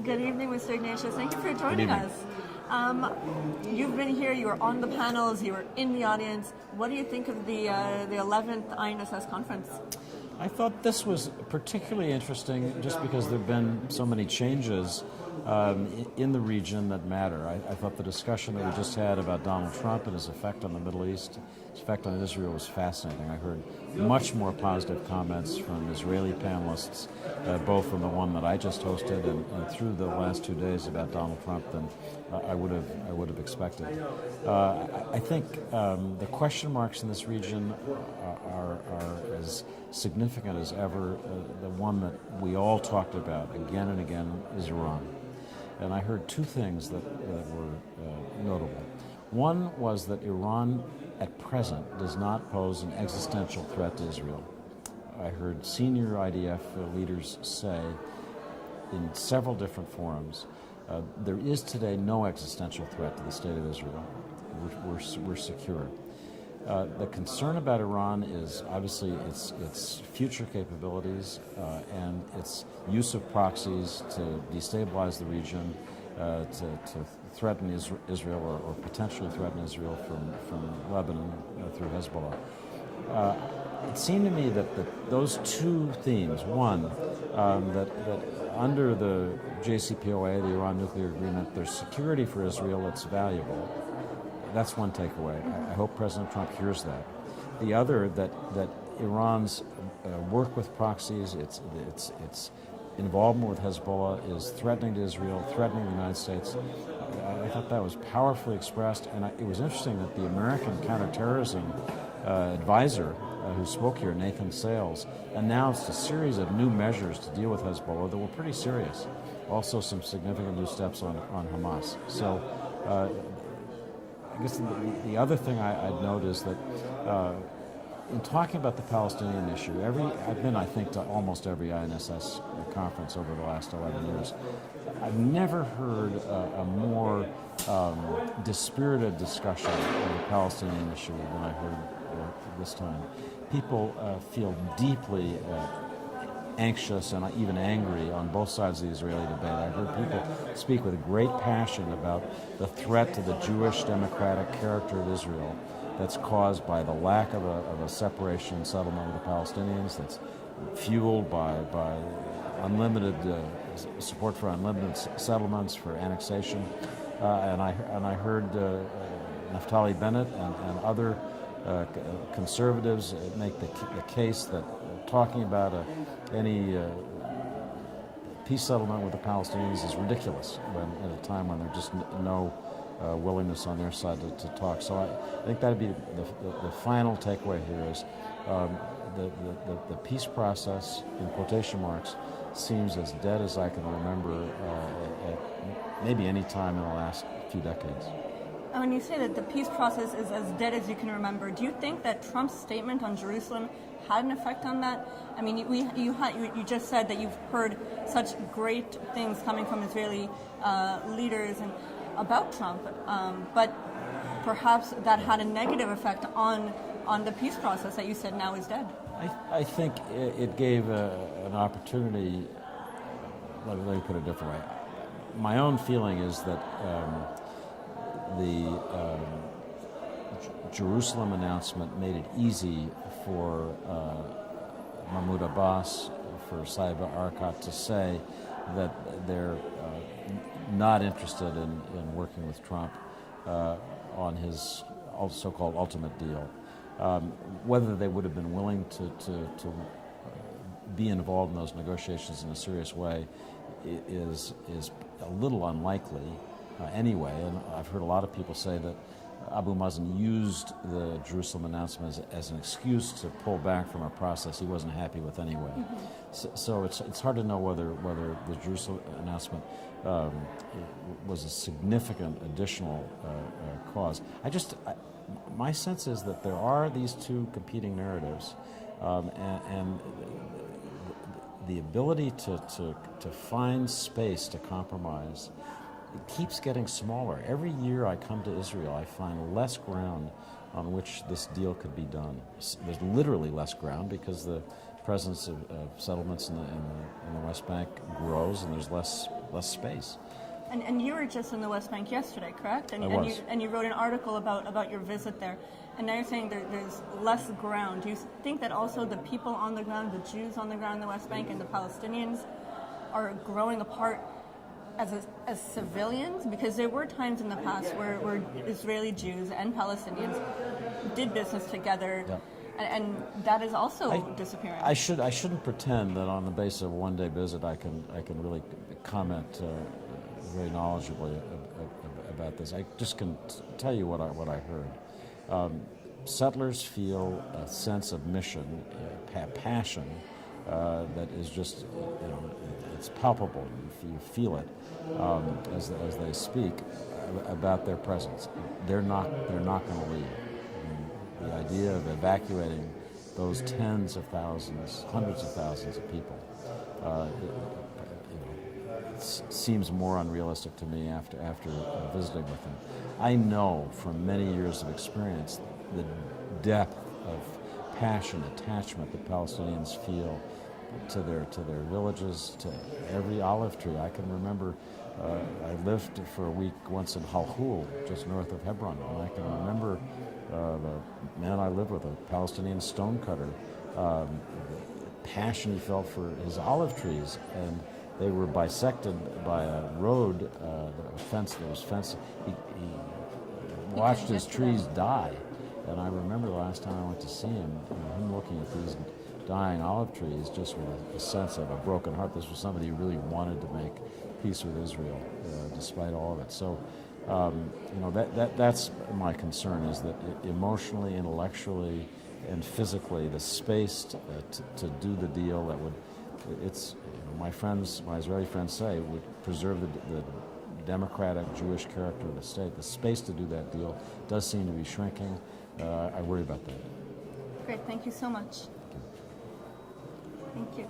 Good evening, Mr. Ignatius. Thank you for joining evening. us. You've been here, you were on the panels, you were in the audience. What do you think of the 11th INSS conference? I thought this was particularly interesting just because there have been so many changes in the region that matter. I thought the discussion that we just had about Donald Trump and his effect on the Middle East, his effect on Israel was fascinating. I heard much more positive comments from Israeli panelists, both from the one that I just hosted and through the last 2 days about Donald Trump than I would have expected. I think the question marks in this region are as significant as ever. The one that we all talked about again and again is Iran. And I heard two things that were notable. One was that Iran at present does not pose an existential threat to Israel. I heard senior IDF leaders say in several different forums, there is today no existential threat to the state of Israel. We're secure. The concern about Iran is obviously its future capabilities and its use of proxies to destabilize the region, to threaten Israel or potentially threaten Israel from Lebanon through Hezbollah. It seemed to me that those two themes, one, that under the JCPOA, the Iran nuclear agreement, there's security for Israel that's valuable. That's one takeaway. I hope President Trump hears that. The other, that Iran's work with proxies, its involvement with Hezbollah is threatening to Israel, threatening the United States. I thought that was powerfully expressed, and it was interesting that the American counterterrorism advisor who spoke here, Nathan Sales, announced a series of new measures to deal with Hezbollah that were pretty serious. Also some significant new steps on Hamas. So I guess the other thing I'd note is that in talking about the Palestinian issue, I've been, I think, to almost every INSS conference over the last 11 years. I've never heard a more dispirited discussion of the Palestinian issue than I heard this time. People feel deeply anxious and even angry on both sides of the Israeli debate. I heard people speak with great passion about the threat to the Jewish democratic character of Israel that's caused by the lack of a separation and settlement with the Palestinians, that's fueled by unlimited support for unlimited settlements, for annexation. And I heard Naftali Bennett and other conservatives make the case that talking about any peace settlement with the Palestinians is ridiculous at a time when there's just no willingness on their side to talk. So I think that would be the final takeaway here is the peace process, in quotation marks, seems as dead as I can remember at maybe any time in the last few decades. When you say that the peace process is as dead as you can remember, do you think that Trump's statement on Jerusalem had an effect on that? I mean, you just said that you've heard such great things coming from Israeli leaders and about Trump, but perhaps that had a negative effect on the peace process that you said now is dead. I think it gave an opportunity. Let me put it a different way. My own feeling is that the Jerusalem announcement made it easy for Mahmoud Abbas, for Saeb Erekat to say that they're not interested in working with Trump on his so-called ultimate deal. Whether they would have been willing to be involved in those negotiations in a serious way is a little unlikely anyway. And I've heard a lot of people say that Abu Mazen used the Jerusalem announcement as an excuse to pull back from a process he wasn't happy with anyway. Mm-hmm. So it's hard to know whether the Jerusalem announcement was a significant additional cause. My sense is that there are these two competing narratives, and the ability to find space to compromise, it keeps getting smaller. Every year I come to Israel, I find less ground on which this deal could be done. There's literally less ground because the presence of settlements in the West Bank grows, and there's less space. And you were just in the West Bank yesterday, correct? And, I was. And you wrote an article about your visit there. And now you're saying there's less ground. Do you think that also the people on the ground, the Jews on the ground in the West Bank and the Palestinians are growing apart as civilians? Because there were times in the past where Israeli Jews and Palestinians did business together, Yeah. and that is also disappearing. I shouldn't pretend that on the basis of a one-day visit I can really comment very knowledgeably about this. I just can tell you what I heard. Settlers feel a sense of mission, passion that is just it's palpable. You feel it as they speak about their presence. They're not going to leave. The idea of evacuating those tens of thousands, hundreds of thousands of people, seems more unrealistic to me after visiting with them. I know from many years of experience the depth of passion, attachment that Palestinians feel to their villages, to every olive tree. I can remember I lived for a week once in Halhul, just north of Hebron, and I can remember the man I lived with, a Palestinian stonecutter, the passion he felt for his olive trees, and they were bisected by a road, there was fence. He watched his trees die, and I remember the last time I went to see him, him looking at these dying olive trees just with a sense of a broken heart. This was somebody who really wanted to make peace with Israel, despite all of it. So, that's my concern, is that emotionally, intellectually, and physically, the space to do the deal that would, my Israeli friends say, would preserve the democratic Jewish character of the state. The space to do that deal does seem to be shrinking. I worry about that. Great, thank you so much. Thank you.